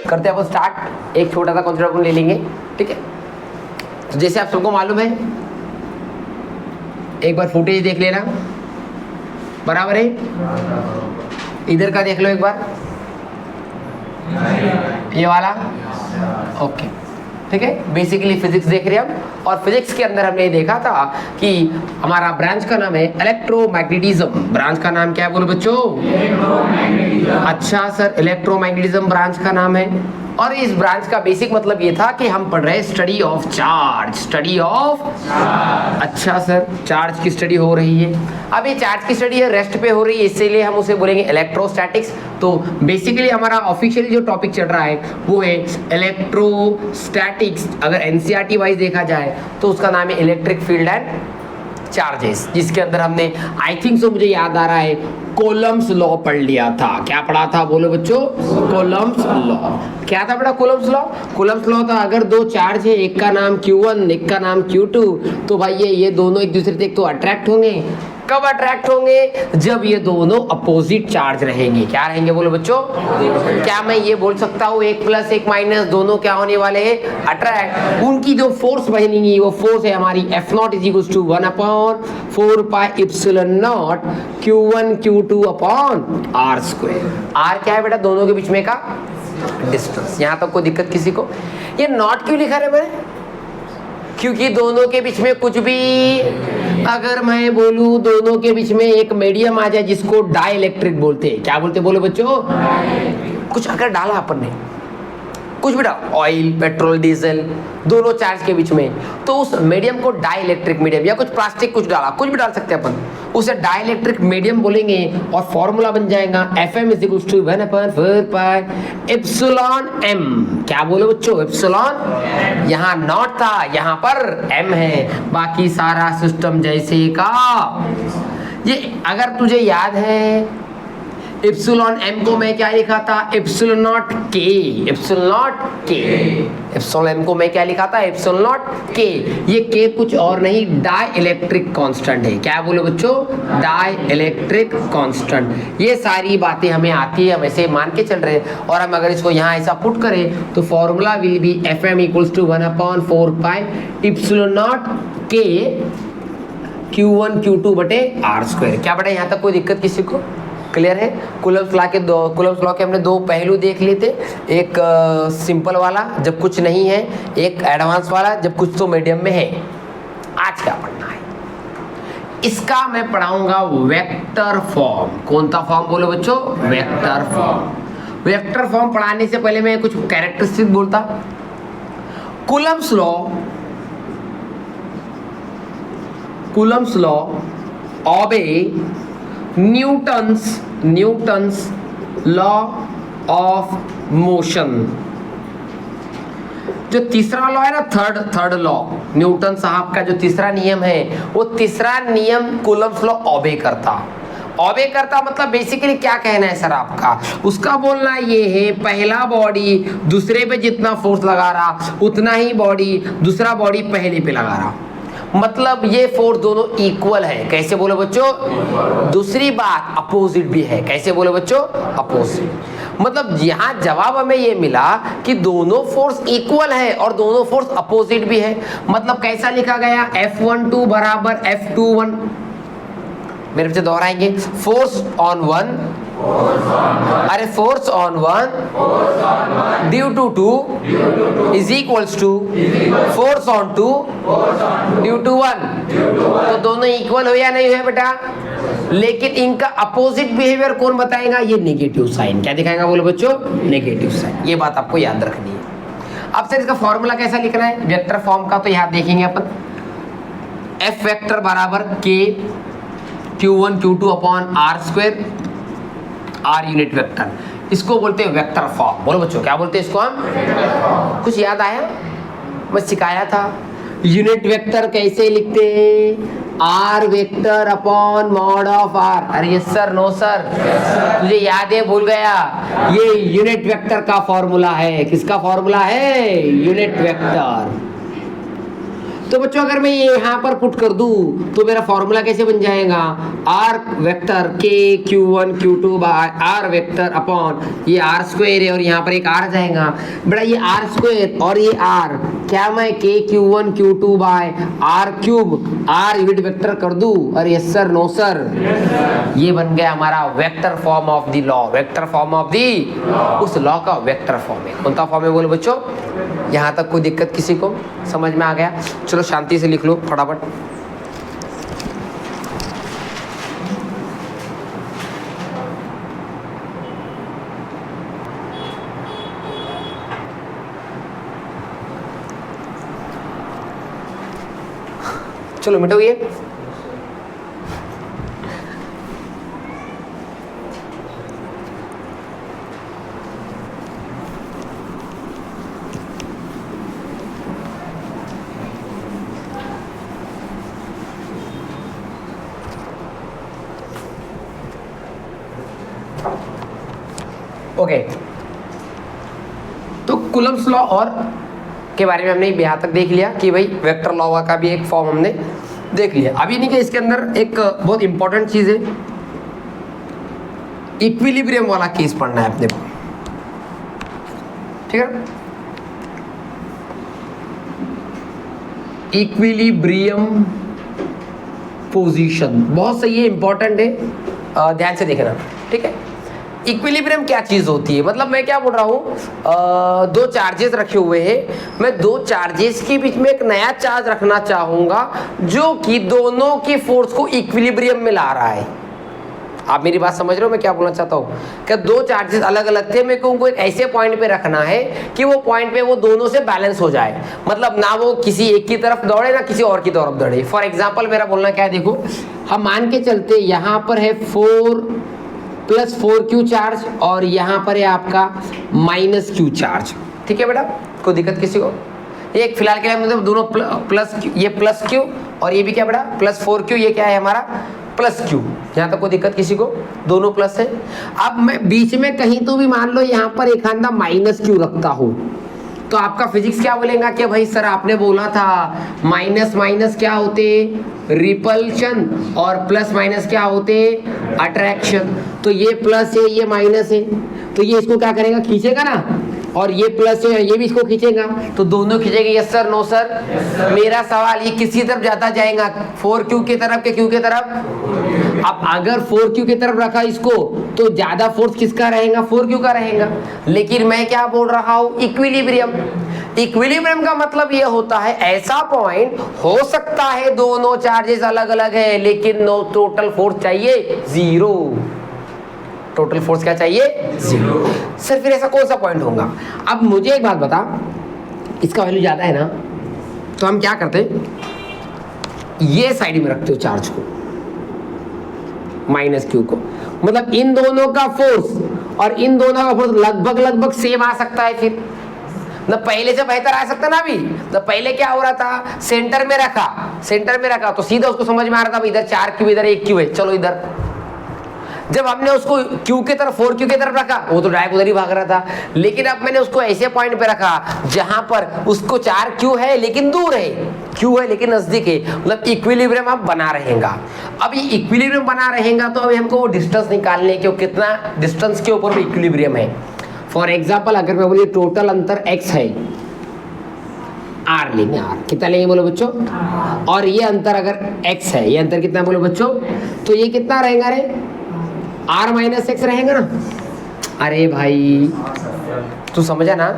करते हैं अपन स्टार्ट। एक छोटा सा कॉन्सेप्ट अपन ले लेंगे, ठीक है। तो जैसे आप सबको मालूम है, एक बार फुटेज देख लेना, बराबर है। इधर का देख लो एक बार, ये वाला, ओके, ठीक है। बेसिकली फिजिक्स देख रहे हैं हम, और फिजिक्स के अंदर हमने देखा था कि हमारा ब्रांच का नाम है इलेक्ट्रोमैग्नेटिज्म। ब्रांच का नाम क्या है बोलो बच्चों? अच्छा सर, इलेक्ट्रोमैग्नेटिज्म ब्रांच का नाम है। और इस ब्रांच का बेसिक मतलब ये था कि हम पढ़ रहे हैं study of charge, study of. अच्छा सर, चार्ज की स्टडी हो रही है। अब ये चार्ज की स्टडी है, रेस्ट पे हो रही है, इसीलिए हम उसे बोलेंगे इलेक्ट्रोस्टैटिक्स। तो बेसिकली हमारा ऑफिशियली जो टॉपिक चल रहा है वो है इलेक्ट्रोस्टैटिक्स। अगर एनसीईआरटी वाइज देखा जाए तो उसका नाम है इलेक्ट्रिक फील्ड एंड चार्जेस, जिसके अंदर हमने आई थिंक सो मुझे याद आ रहा है कोलम्स लॉ पढ़ लिया था। क्या पढ़ा था बोलो बच्चों? Coulomb's law. क्या था बेटा कोलम्स लॉ? कोलम्स लॉ था अगर दो चार्ज है, एक का नाम Q1 एक का नाम Q2, तो भाई ये दोनों एक दूसरे से एक तो अट्रैक्ट होंगे। कब अट्रैक्ट होंगे? जब ये दोनों अपोजिट चार्ज रहेंगे। क्या रहेंगे बोलो बच्चों? क्या मैं ये बोल सकता हूँ 1 + 1 - दोनों क्या होने वाले हैं? अट्रैक्ट। उनकी जो फोर्स बनेगी वो फोर्स है हमारी F0 = 1/4πε0 Q1 Q2 R²। R क्या है बेटा? दोनों के बीच में का डिस्टेंस। यहाँ तक कोई दिक्कत किसी को? ये नॉट क्यों लिखा है मैंने? क्योंकि दोनों के बीच में कुछ भी, अगर मैं बोलूं दोनों के बीच में एक मीडियम आ जाए जिसको डाइलेक्ट्रिक बोलते हैं। क्या बोलते हैं बोलो बच्चों? कुछ अगर डाला अपन ने, कुछ भी डाला, ऑयल, पेट्रोल, डीजल, दोनों चार्ज के बीच में, तो उस मीडियम को डाइलेक्ट्रिक मीडियम, या कुछ प्लास्टिक कुछ डाला, कुछ भी डाल सकते हैं अपन, उसे डाइलेक्ट्रिक मीडियम बोलेंगे। और फॉर्मूला बन जाएगा Fm = 1/4πε0m। क्या बोलो बच्चों? एप्सिलॉन। यहाँ नॉट था, यहाँ पर m है, बाकी सारा सिस्टम जैसे का। ये अगर तुझे याद है एप्सिलॉन m को मैं क्या लिखा था? Epsilon k। Epsilon k। Epsilon m को मैं क्या लिखा था? Epsilon k। ये k कुछ और नहीं, डाइलेक्ट्रिक कांस्टेंट है। क्या बोलो बच्चों? Dielectric constant. ये सारी बातें हमें आती है, हम ऐसे मान के चल रहे हैं। और हम अगर इसको यहाँ ऐसा पुट करें तो formula will be Fm = 1/4πε0 k Q1 Q2 R²। क्या बेटा यहाँ तक कोई दिक्कत किसी को? क्लियर है? कुलम्स लॉ के हमने दो पहलू देख लिए थे, एक सिंपल वाला जब कुछ नहीं है, एक एडवांस वाला जब कुछ तो मीडियम में है। आज क्या पढ़ना है? इसका मैं पढ़ाऊंगा वेक्टर फॉर्म। कौन सा फॉर्म बोलो बच्चों? Vector form. वेक्टर फॉर्म पढ़ाने से पहले मैं कुछ कैरेक्टरिस्टिक बोलता। Coulomb's law obey Newton's law of motion. जो तीसरा लॉ है ना, थर्ड लॉ, न्यूटन साहब का जो तीसरा नियम है, वो तीसरा नियम कुलम्स लॉ ऑबे करता मतलब बेसिकली क्या कहना है सर आपका? उसका बोलना ये है, पहला बॉडी दूसरे पे जितना फोर्स लगा रहा उतना ही बॉडी दूसरा बॉडी पहले पे लगा रहा। मतलब ये फोर्स दोनों इक्वल है। कैसे बोलो बच्चों? दूसरी बात अपोजिट भी है। कैसे बोलो बच्चों? अपोजिट। मतलब यहाँ जवाब हमें ये मिला कि दोनों फोर्स इक्वल है और दोनों फोर्स अपोजिट भी है। मतलब कैसा लिखा गया? F12 = F21। मेरे से दोहराएंगे, फोर्स ऑन वन, अरे force on one due to two is equals to force on two due to one. तो दोनों इक्वल हो या नहीं है बेटा? लेकिन इनका अपोजिट बिहेवियर कौन बताएगा? ये नेगेटिव साइन। क्या दिखाएगा बोलो बच्चों? Negative sign. ये बात आपको याद रखनी है। अब सर इसका फॉर्मूला कैसा लिखना है वेक्टर फॉर्म का? तो यहाँ देखेंगे अपन, F वेक्टर बराबर K Q1 Q2 R²। R unit vector, इसको बोलते हैं वेक्टर फॉर्म। बोलो बच्चों क्या बोलते हैं इसको हम? कुछ याद आया? मैं सिखाया था यूनिट वेक्टर कैसे लिखते हैं? R vector upon mod of R। अरे यस सर, नो सर, तुझे याद है? भूल गया? ये यूनिट वेक्टर का फॉर्मूला है। किसका फॉर्मूला है? Unit vector. तो बच्चों अगर मैं ये यहाँ पर पुट कर दूं तो मेरा फॉर्मूला कैसे बन जाएगा, आर वेक्टर के Q1 Q2 by R vector upon ये आर स्क्वायर है और यहाँ पर एक आर जाएगा बेटा, ये आर स्क्वायर और ये आर, क्या मैं के Q1 Q2 by R cube R unit vector कर दूं? अरे यस सर, नो सर, ये बन गया हमारा vector form of the law, vector form of the उस लॉ का वेक्टर फॉर्म है। कौन सा फॉर्म है बोलो बच्चों? यहाँ तक कोई दिक्कत किसी को समझ में आ गया? चलो शांति से लिख लो फटाफट। चलो मिटो ये। ओके, तो कूलम्ब्स लॉ और के बारे में हमने यहाँ तक देख लिया कि भाई वेक्टर लॉ का भी एक फॉर्म हमने देख लिया। अभी नहीं कि इसके अंदर एक बहुत इंपॉर्टेंट चीज है, इक्विलिब्रियम वाला केस पढ़ना है अपने को, ठीक है? इक्विलिब्रियम पोजीशन बहुत सही है, इंपॉर्टेंट है, ध्यान से देखना, ठीक है? इक्विलिब्रियम क्या चीज होती है, मतलब मैं क्या बोल रहा हूं, दो चार्जेस रखे हुए हैं, मैं दो चार्जेस के बीच में एक नया चार्ज रखना चाहूंगा जो कि दोनों की फोर्स को इक्विलिब्रियम में ला रहा है। आप मेरी बात समझ रहे हो मैं क्या बोलना चाहता हूँ? कि दो चार्जेस अलग अलग थे, मेरे को उनको एक ऐसे पॉइंट पे रखना है कि वो पॉइंट पे वो दोनों से बैलेंस हो जाए, मतलब ना वो किसी एक की तरफ दौड़े ना किसी और की तरफ दौड़े। फॉर एग्जाम्पल मेरा बोलना क्या है, देखो हम मान के चलते यहाँ पर है 4 + 4Q चार्ज और यहाँ पर है आपका -Q चार्ज, ठीक है बेटा? कोई दिक्कत किसी को? ये एक फिलहाल के लिए मतलब दोनों प्लस ये +Q और ये भी क्या बेटा +4Q, ये क्या है हमारा +Q। यहाँ तक कोई दिक्कत किसी को? दोनों प्लस है। अब मैं बीच में कहीं तो भी मान लो यहाँ पर एक आधा -Q रखता हूँ तो आपका फिजिक्स क्या बोलेगा कि भाई सर आपने बोला था माइनस माइनस क्या होते, रिपल्शन, और प्लस माइनस क्या होते, अट्रैक्शन। तो ये प्लस है ये माइनस है, तो ये इसको क्या करेगा, खींचेगा ना, और ये प्लस है ये भी इसको खींचेगा, तो दोनों खींचेंगे। Yes sir, no sir? मेरा सवाल ये किसी तरफ जाता जाएगा, 4Q की तरफ के Q की तरफ। अब अगर 4Q की तरफ रखा इसको तो ज्यादा फोर्स किसका रहेगा, 4Q का रहेगा। लेकिन मैं क्या बोल रहा हूं, इक्विलिब्रियम। इक्विलिब्रियम का मतलब ये होता है ऐसा पॉइंट हो सकता है दोनों चार्जेस अलग अलग है लेकिन नो टोटल फोर्स चाहिए 0। टोटल फोर्स क्या चाहिए, 0। सर फिर ऐसा कौन सा पॉइंट होगा? अब मुझे एक बात बता, इसका वैल्यू ज्यादा है ना, तो हम क्या करते, ये साइड में रखते हो चार्ज को, -Q को, मतलब इन दोनों का फोर्स और इन दोनों का फोर्स लगभग सेम आ सकता है। फिर ना पहले से बेहतर आ सकता ना। अभी तो पहले क्या हो रहा था, सेंटर में रखा तो सीधा उसको समझ में आ रहा था इधर 4Q इधर 1Q है, चलो इधर। जब हमने उसको Q की तरफ 4Q की तरफ रखा वो तो डायरेक्ट उधर ही भाग रहा था। लेकिन अब मैंने उसको ऐसे पॉइंट पे रखा जहां पर उसको 4Q है लेकिन दूर है, Q है लेकिन नजदीक है, मतलब इक्विलिब्रियम अब बना रहेगा। अब ये इक्विलिब्रियम बना रहेगा तो अभी हमको वो डिस्टेंस निकालने के, कितना डिस्टेंस के ऊपर इक्विलिब्रियम है। फॉर एग्जाम्पल अगर मैं बोलिए टोटल अंतर x है, r लेंगे, r कितना लेंगे बोलो बच्चों, और ये अंतर अगर x है, ये अंतर कितना बोलो बच्चों, तो ये कितना रहेगा रे, r - x रहेगा ना। अरे भाई तू समझा ना,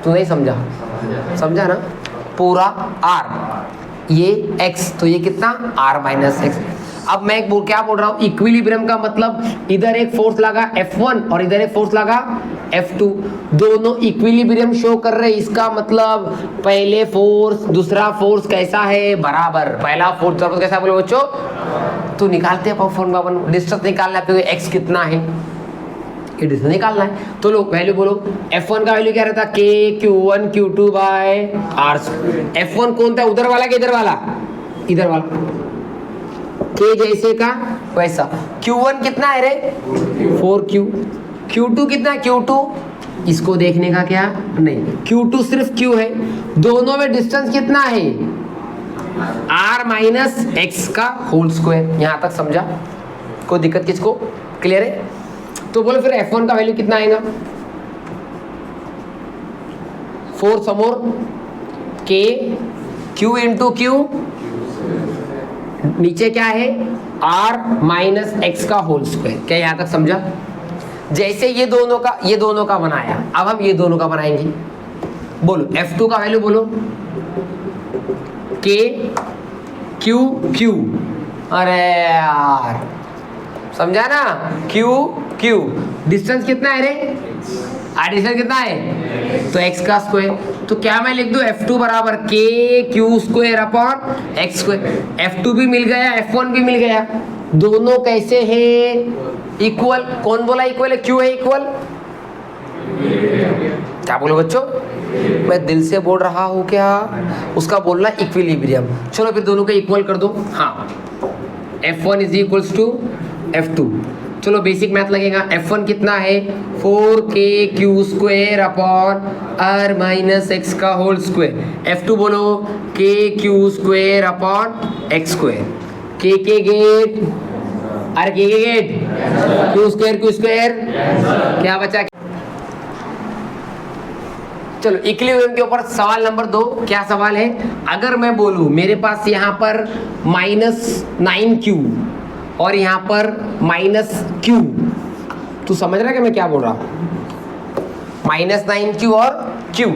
तू नहीं समझा ना, पूरा r ये x, तो ये कितना r - x। अब मैं क्या बोल रहा हूँ, इक्विलिब्रियम का मतलब इधर एक फोर्स लगा F1 और इधर एक फोर्स लगा F2, दोनों इक्विलिब्रियम शो कर रहे। इसका मतलब पहले फोर्स दूसरा फोर्स कैसा है, बराबर। पहला फोर्स दूसरा फोर्स कैसा बोलो बच्चों, तो निकालते हैं फॉर्मूला वन, डिस्टेंस निकालना है, x कितना है, ये डिस्टेंस निकालना है। तो लोग वैल्यू बोलो, F1 का वैल्यू क्या रहता, K Q1 Q2 bye R। F1 कौन था, उधर वाला कि इधर वाला, इधर वाला, K जैसे का वैसा। Q1 कितना है रे, 4Q। Q2 कितना है, Q2 इसको देखने का क्या नहीं, Q2 सिर्फ Q है। दोनों में डिस्टेंस कितना है, आर माइनस एक्स का होल स्क्वायर। यहां तक समझा? कोई दिक्कत किसको? क्लियर है? तो बोलो फिर f1 का वैल्यू कितना आएगा? 4 समोर k q इंटू क्यू, नीचे क्या है r माइनस एक्स का होल स्क्वायर। क्या यहां तक समझा? जैसे ये दोनों का बनाया, अब हम ये दोनों का बनाएंगे। बोलो f2 का वैल्यू बोलो। k q q, अरे यार समझा ना? q q, डिस्टेंस कितना है रे? डिस्टेंस कितना है? तो x का स्क्वायर। तो क्या मैं लिख दूं f2 बराबर k q square upon x square. f2 भी मिल गया, f1 भी मिल गया। दोनों कैसे हैं? इक्वल। कौन बोला इक्वल है? क्यों है इक्वल? क्या बोलो बच्चों? मैं दिल से बोल रहा हूं क्या? उसका बोलना इक्विलिब्रियम। चलो फिर दोनों को इक्वल कर दो। हाँ, f1 is equals to f2। चलो बेसिक मैथ लगेगा। f1 कितना है? 4kq square upon r minus x का होल स्क्वायर। f2 बोलो kq square upon x square. k के गेट, अरे k के गेट q स्क्वायर क्या बचा? चलो इक्विलिब्रियम के ऊपर सवाल नंबर 2। क्या सवाल है? अगर मैं बोलूं मेरे पास यहाँ पर -9q और यहाँ पर -q, तू समझ रहा है कि मैं क्या बोल रहा हूँ? -9q और q,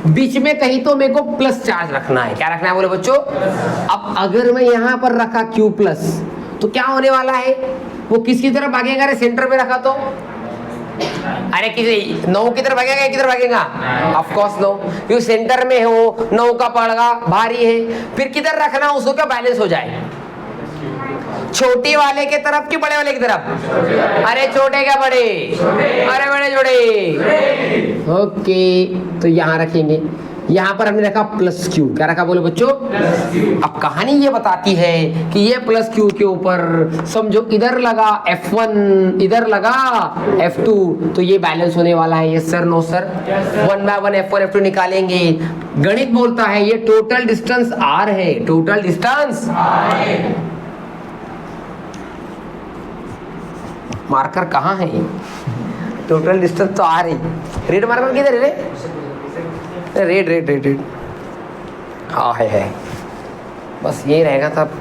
बीच में कहीं तो मेरे को प्लस चार्ज रखना है। क्या रखना है बोले बच्चों? अब अगर मैं यहाँ पर रखा q प्लस, तो क्या होने वाला है? वो किसकी तरफ भागेगा? अरे सेंटर में रखा तो, अरे किसी 9 की तरफ भागेगा, किधर भागेगा? ऑफ कोर्स 9, क्योंकि सेंटर में हो, 9 का पड़गा भारी है। फिर किधर रखना उसको, क्या बैलेंस हो जाए? छोटी वाले के तरफ कि बड़े वाले की तरफ? अरे छोटे क्या बड़े? अरे बड़े छोटे। ओके, तो यहाँ रखेंगे। यहाँ पर हमने रखा प्लस क्यू। क्या रखा बोले बच्चों? अब कहानी ये बताती है कि ये प्लस क्यू के ऊपर समझो इधर लगा F1, इधर लगा F2, तो ये बैलेंस होने वाला है। Yes sir, no sir? 1 by 1 F1 F2 निकालेंगे। गणित बोलता है ये टोटल डिस्टेंस R है। टोटल डिस्टेंस मार्कर कहाँ है? टोटल डिस्टेंस तो R है। रेड मार्कर किधर है? रेड हाँ है, बस ये रहेगा तब।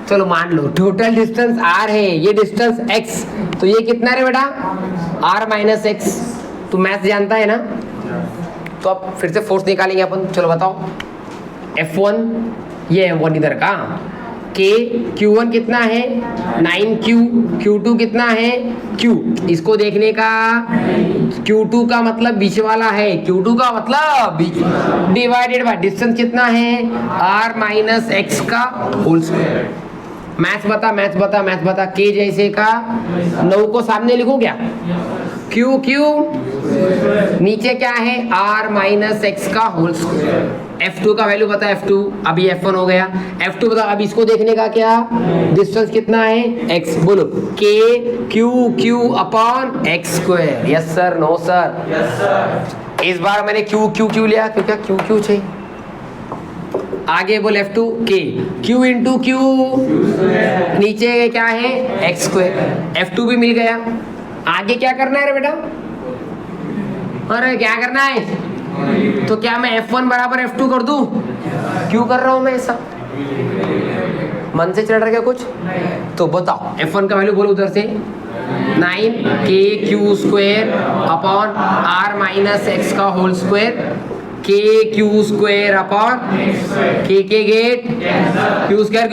चलो मान लो टोटल डिस्टेंस R है, ये डिस्टेंस x, तो ये कितना है बेटा? R minus x. तो मैथ जानता है ना? तो अब फिर से फोर्स निकालेंगे अपन। चलो बताओ, F1 ये F1 इधर का, k q1 कितना है? 9q, q2 कितना है? q। इसको देखने का, q2 का मतलब बीच वाला है, q2 का मतलब बीच, डिवाइडेड बाय डिस्टेंस कितना है? r माइनस एक्स का होल स्क्वायर। मैथ बता। k जैसे का 9 को सामने लिखो क्या? q नीचे क्या है? r माइनस एक्स का होल स्क्वायर। F2 का वैल्यू बता। F2 अभी F1 हो गया। F2 बता। अब इसको देखने का क्या? डिस्टेंस कितना है? x। बोलो k q अपॉन x square. Yes sir, no sir? Yes sir. इस बार मैंने q लिया क्योंकि q चाहिए। आगे बोल F2 k q into q, नीचे क्या है? x square. F2 भी मिल गया। आगे क्या करना है रे बेटा? अरे क्या करना है? तो क्या मैं F1 बराबर F2 कर दूं? क्यों कर रहा हूं मैं ऐसा? मन से चढ़ रहा क्या कुछ? तो बताओ F1 का वैल्यू बोलो उधर से। 9kq square upon r minus x का whole square. kq square upon k के get q square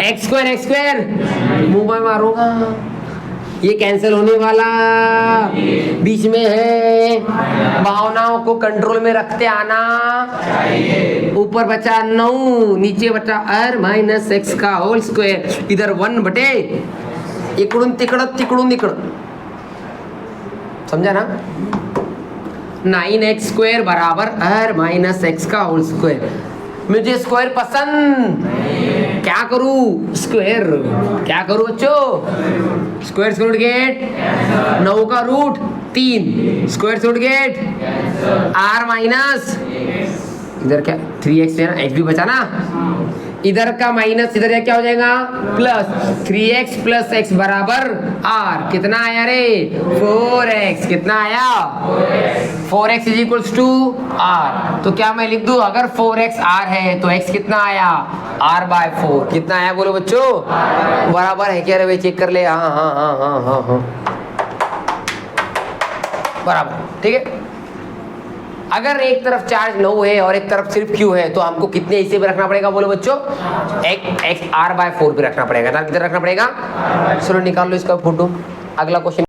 x square मुंह में मारूंगा, ये कैंसिल होने वाला। बीच में है, भावनाओं को कंट्रोल में रखते आना चाहिए। ऊपर बचा 9, नीचे बचा r माइनस एक्स का होल स्क्वायर। इधर 1 बटे इकडून तिकडून इकडं, समझा ना? 9x स्क्वायर बराबर r माइनस एक्स का होल स्क्वायर। मुझे स्क्वायर पसंद, क्या करूं? स्क्वायर। क्या करूं बच्चों? स्क्वायर रूट गेट 9 का रूट 3, स्क्वायर रूट गेट r माइनस इधर क्या 3x है ना, x भी बचा ना, इधर का माइनस इधर क्या हो जाएगा प्लस, 3x प्लस x बराबर r, कितना आया रे 4x, कितना आया 4x is equals to r। तो क्या मैं लिख दूं, अगर 4x r है तो x कितना आया r/4, कितना आया बोलो बच्चों, बराबर है क्या रे भाई, चेक कर ले, हाँ हाँ हाँ हाँ हाँ हाँ बराबर, ठीक है। अगर एक तरफ चार्ज 9 है और एक तरफ सिर्फ Q है तो हमको कितने हिस्से पे रखना पड़ेगा बोलो बच्चों, x r/4 पे रखना पड़ेगा, किधर रखना पड़ेगा, चलो निकाल लो इसका फोटो। अगला क्वेश्चन